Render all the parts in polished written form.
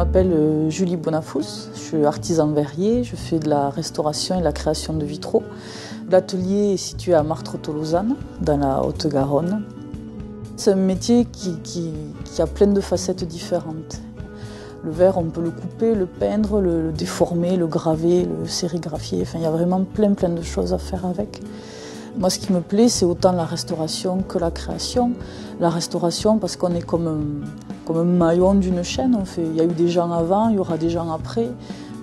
m'appelle Julie Bonafous, je suis artisan verrier, je fais de la restauration et de la création de vitraux. L'atelier est situé à Martres-Tolosane, dans la Haute-Garonne. C'est un métier qui a plein de facettes différentes. Le verre, on peut le couper, le peindre, le déformer, le graver, le sérigraphier. Enfin, il y a vraiment plein de choses à faire avec. Moi, ce qui me plaît, c'est autant la restauration que la création. La restauration, parce qu'on est comme un maillon d'une chaîne. Il y a eu des gens avant, il y aura des gens après.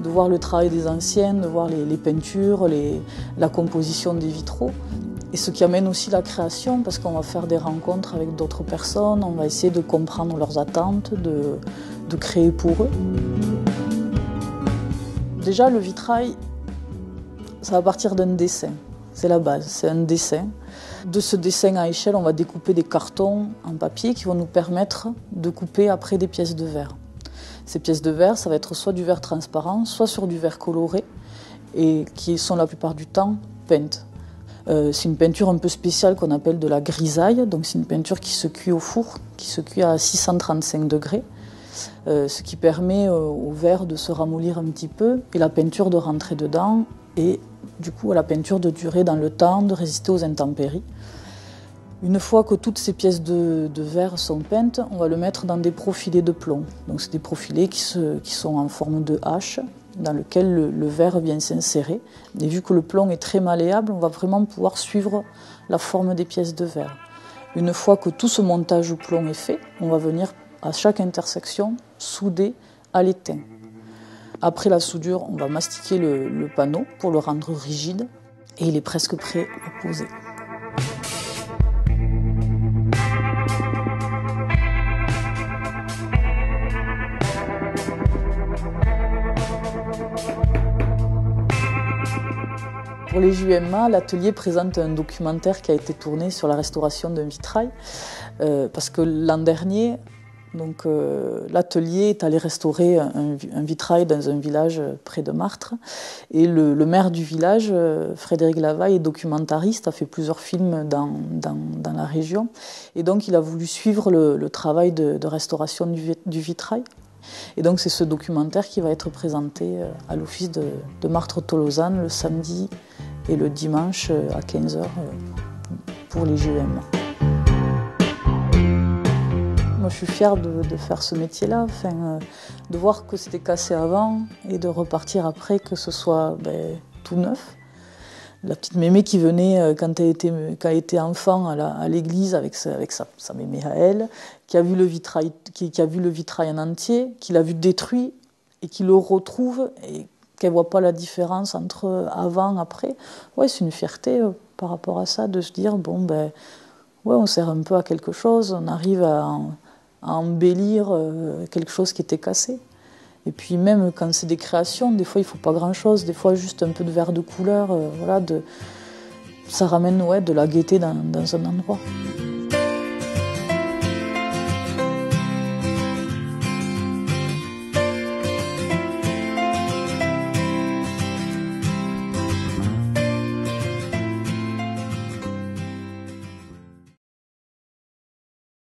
De voir le travail des anciens, de voir les peintures, la composition des vitraux. Et ce qui amène aussi la création, parce qu'on va faire des rencontres avec d'autres personnes, on va essayer de comprendre leurs attentes, de créer pour eux. Déjà, le vitrail, ça va partir d'un dessin. C'est la base, c'est un dessin. De ce dessin à échelle, on va découper des cartons en papier qui vont nous permettre de couper après des pièces de verre. Ces pièces de verre, ça va être soit du verre transparent, soit sur du verre coloré, et qui sont la plupart du temps peintes. C'est une peinture un peu spéciale qu'on appelle de la grisaille, donc c'est une peinture qui se cuit au four, qui se cuit à 635 degrés, ce qui permet au verre de se ramollir un petit peu, et la peinture de rentrer dedans, et du coup à la peinture de durer dans le temps, de résister aux intempéries. Une fois que toutes ces pièces de verre sont peintes, on va le mettre dans des profilés de plomb. Donc c'est des profilés qui sont en forme de hache, dans lequel le verre vient s'insérer. Et vu que le plomb est très malléable, on va vraiment pouvoir suivre la forme des pièces de verre. Une fois que tout ce montage au plomb est fait, on va venir à chaque intersection souder à l'étain. Après la soudure, on va mastiquer le panneau pour le rendre rigide et il est presque prêt à poser. Pour les JUMA, l'atelier présente un documentaire qui a été tourné sur la restauration d'un vitrail, parce que l'an dernier, l'atelier est allé restaurer un vitrail dans un village près de Martres, et le maire du village, Frédéric Lavaille, est documentariste, a fait plusieurs films dans la région, et donc il a voulu suivre le travail de restauration du vitrail. Et donc c'est ce documentaire qui va être présenté à l'office de Martres-Tolosane le samedi et le dimanche à 15h pour les JUMA. Moi je suis fière de faire ce métier-là, de voir que c'était cassé avant et de repartir après, que ce soit tout neuf. La petite mémé qui venait quand elle était enfant à l'église avec sa mémé à elle, qui a vu le vitrail en entier, qui l'a vu détruit et qui le retrouve et qu'elle voit pas la différence entre avant et après. Ouais, c'est une fierté par rapport à ça, de se dire on sert un peu à quelque chose, on arrive à embellir quelque chose qui était cassé. Et puis même quand c'est des créations, des fois il ne faut pas grand-chose, des fois juste un peu de verre de couleur, ça ramène de la gaieté dans un endroit.